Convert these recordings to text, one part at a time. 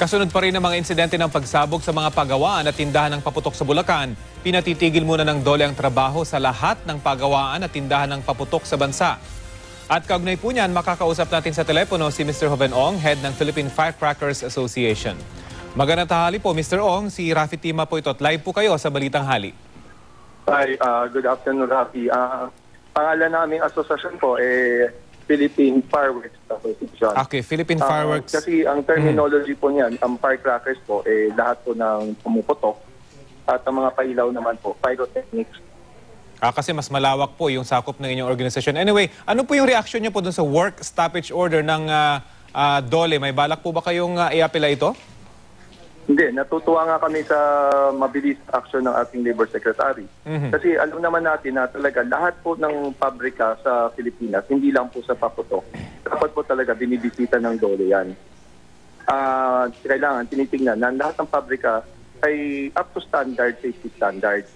Kasunod pa rin ang mga insidente ng pagsabog sa mga pagawaan at tindahan ng paputok sa Bulacan. Pinatitigil muna ng DOLE ang trabaho sa lahat ng pagawaan at tindahan ng paputok sa bansa. At kaugnay po niyan, makakausap natin sa telepono si Mr. Joven Ong, head ng Philippine Firecrackers Association. Magandang tanghali po, Mr. Ong. Si Rafi Tima po ito at live po kayo sa Balitang Hali. Hi, good afternoon, Rafi. Pangalan naming asosasyon po Philippine Fireworks Association. Okay, Philippine Fireworks. Kasi ang terminology po niyan, ang firecrackers po, lahat po ng pumuputok at ang mga pailaw naman po, pyrotechnics. Kasi mas malawak po yung sakop ng inyong organisasyon. Anyway, ano po yung reaction niyo po dun sa work stoppage order ng DOLE? May balak po ba kayong i-apela ito? Hindi, natutuwa nga kami sa mabilis action ng ating Labor Secretary. Kasi alam naman natin na talaga lahat po ng pabrika sa Pilipinas, hindi lang po sa paputok, dapat po talaga binibisita ng DOLE yan. Kailangan tinitingnan na lahat ng pabrika ay up to standard, safety standards.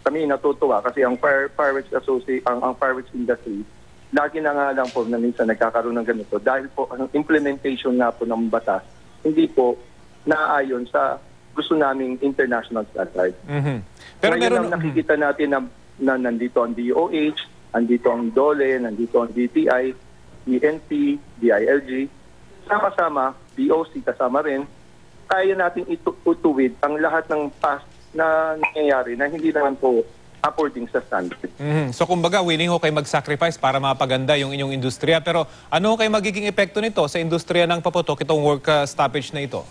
Kami natutuwa kasi ang fireworks industry, lagi na nga lang po na minsan nagkakaroon ng ganito dahil po ang implementation nga po ng batas, hindi po naayon sa gusto naming international standard. Pero ngayon ang nakikita natin na nandito ang DOH, nandito ang DOLE, nandito ang DTI, PNP, DILG, sama-sama, DOC kasama rin, kaya natin itutuwid ang lahat ng past na nangyayari na hindi naman po according sa standard. So kumbaga, willing ho kayo mag-sacrifice para mapaganda yung inyong industriya. Pero ano ho kayo magiging epekto nito sa industriya ng paputok, itong work stoppage na ito?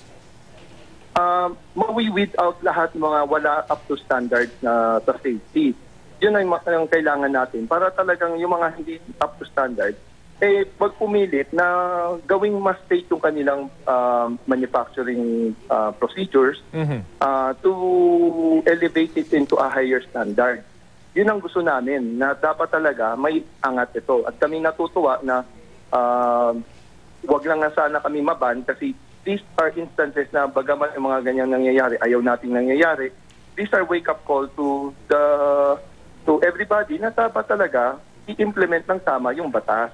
Mawi-weed out lahat mga wala up to standards na sa safety. Yun ang kailangan natin para talagang yung mga hindi up to standard, wag pumilit na gawing mas safe yung kanilang manufacturing procedures to elevate it into a higher standard. Yun ang gusto namin, na dapat talaga may angat ito. At kami natutuwa na wag lang na sana kami maban kasi these are instances na bagaman yung mga ganyang nangyayari, ayaw nating nangyayari. These are wake-up call to everybody na dapat talaga i-implement ng tama yung batas.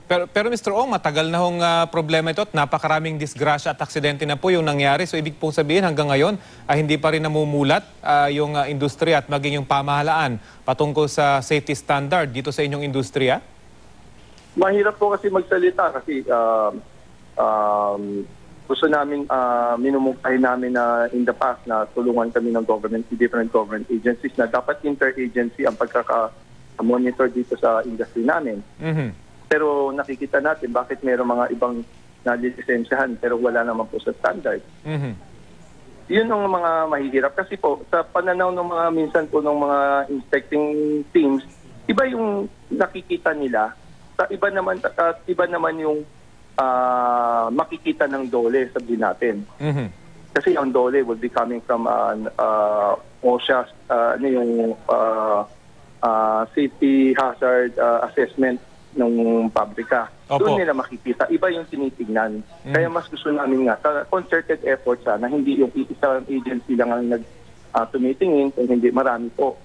Pero Mr. Ong, matagal na hong problema ito at napakaraming disgrasya at aksidente na po yung nangyari. So ibig pong sabihin hanggang ngayon hindi pa rin namumulat yung industriya at maging yung pamahalaan patungkol sa safety standard dito sa inyong industriya? Mahirap po kasi magsalita kasi gusto namin, minumukay namin na in the past na tulungan kami ng government, different government agencies na dapat interagency ang pagkaka-monitor dito sa industry namin. Pero nakikita natin bakit mayroong mga ibang nalilisensyahan pero wala naman po sa standard. Yun ang mga mahihirap. Kasi po, sa pananaw ng mga minsan po ng mga inspecting teams, iba yung nakikita nila, iba naman yung makikita ng DOLE, sabihin natin. Kasi ang DOLE will be coming from OSHA, safety hazard assessment ng pabrika. Doon nila makikita. Iba yung tinitignan. Kaya mas gusto namin nga, concerted effort sana, hindi yung isang agency lang ang tumitingin, kung hindi marami po.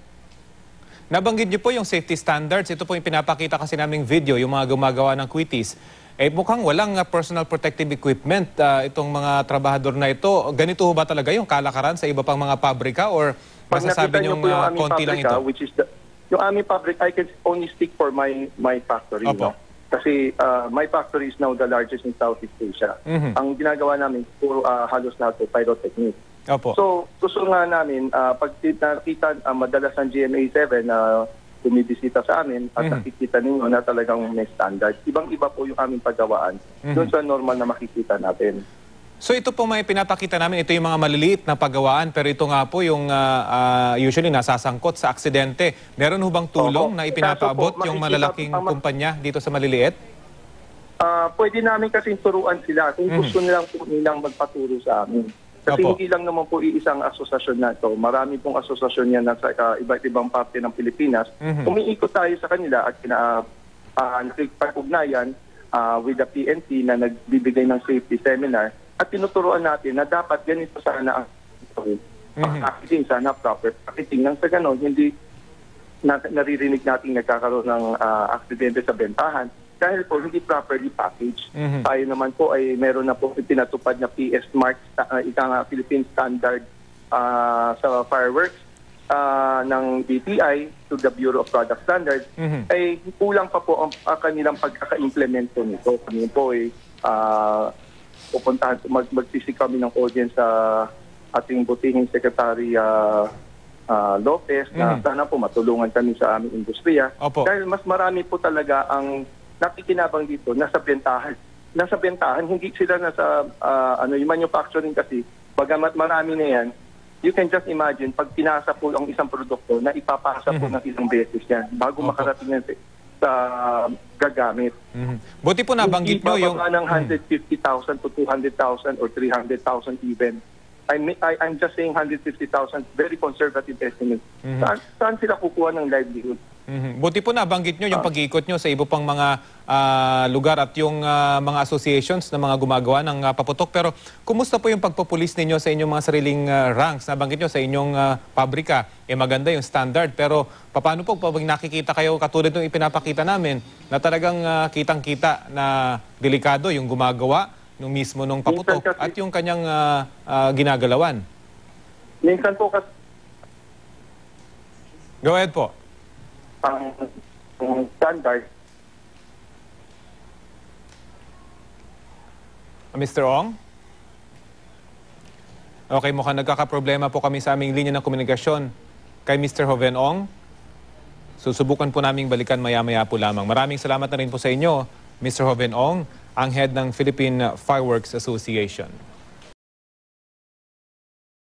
Nabanggit niyo po yung safety standards. Ito po yung pinapakita kasi naming video, yung mga gumagawa ng quitties. Mukhang walang personal protective equipment itong mga trabahador na ito. Ganito ba talaga yung kalakaran sa iba pang mga pabrika or masasabi niyong konti lang ito? Which is yung aming fabric, I can only speak for my factory. No? Kasi my factory is now the largest in Southeast Asia. Ang ginagawa namin, puro halos lahat po pyrotechnics. So gusto nga namin, pag nakita madalas ng GMA7 na bumibisita sa amin at nakikita ninyo na talagang may standard. Ibang-iba po yung aming paggawaan doon sa normal na makikita natin. So ito po may pinapakita namin, ito yung mga maliliit na paggawaan pero ito nga po yung usually nasasangkot sa aksidente. Meron ho bang tulong na ipinapaabot yung malalaking kumpanya dito sa maliliit? Pwede namin kasi turuan sila kung gusto nilang magpaturo sa amin. Kasi hindi lang naman po iisang asosasyon na ito. Marami pong asosasyon yan sa iba't ibang parte ng Pilipinas. Umiikot tayo sa kanila at nakikipag-ugnayan with the PNP na nagbibigay ng safety seminar at tinuturuan natin na dapat ganito sana ang packaging, sana proper packaging. Nang sa ganon, hindi naririnig natin nagkakaroon ng aksidente sa bentahan. dahil po hindi properly packaged. Tayo naman po ay meron na po pinatupad na PS Mark, Philippine Standard sa fireworks ng DTI to the Bureau of Product Standards. Ay kulang pa po ang kanilang pagkaka-implement po nito. Kami po ay pupuntahan, magsisik kami ng audience sa ating butihing Secretary Lopez na sana po matulungan kami sa aming industriya. Opo. Dahil mas marami po talaga ang nakikinabang dito, nasa bentahan. Nasa bentahan, hindi sila nasa yung manufacturing kasi, bagamat marami na yan, you can just imagine, pag pinasa po ang isang produkto na ipapasa po ng isang beses yan bago makarating yan sa gagamit. Buti po nabanggit nyo yung... ng 150,000 to 200,000 or 300,000 even. I'm just saying 150,000, very conservative estimate. Saan sila kukuha ng livelihood? Buti po nabanggit nyo yung pag-iikot nyo sa iba pang mga lugar at yung mga associations na mga gumagawa ng paputok. Pero kumusta po yung pagpupulis ninyo sa inyong mga sariling ranks? Nabanggit nyo sa inyong pabrika, maganda yung standard. Pero paano po pag nakikita kayo katulad ng ipinapakita namin na talagang kitang-kita na delikado yung gumagawa nung mismo nung paputok at yung kanyang ginagalawan? Minsan po kasi... Go ahead po. Ang standard. Mr. Ong? Okay, mukhang nagkakaproblema po kami sa aming linya ng komunikasyon kay Mr. Joven Ong. Susubukan po naming balikan maya-maya po lamang. Maraming salamat na rin po sa inyo, Mr. Joven Ong, ang head ng Philippine Fireworks Association.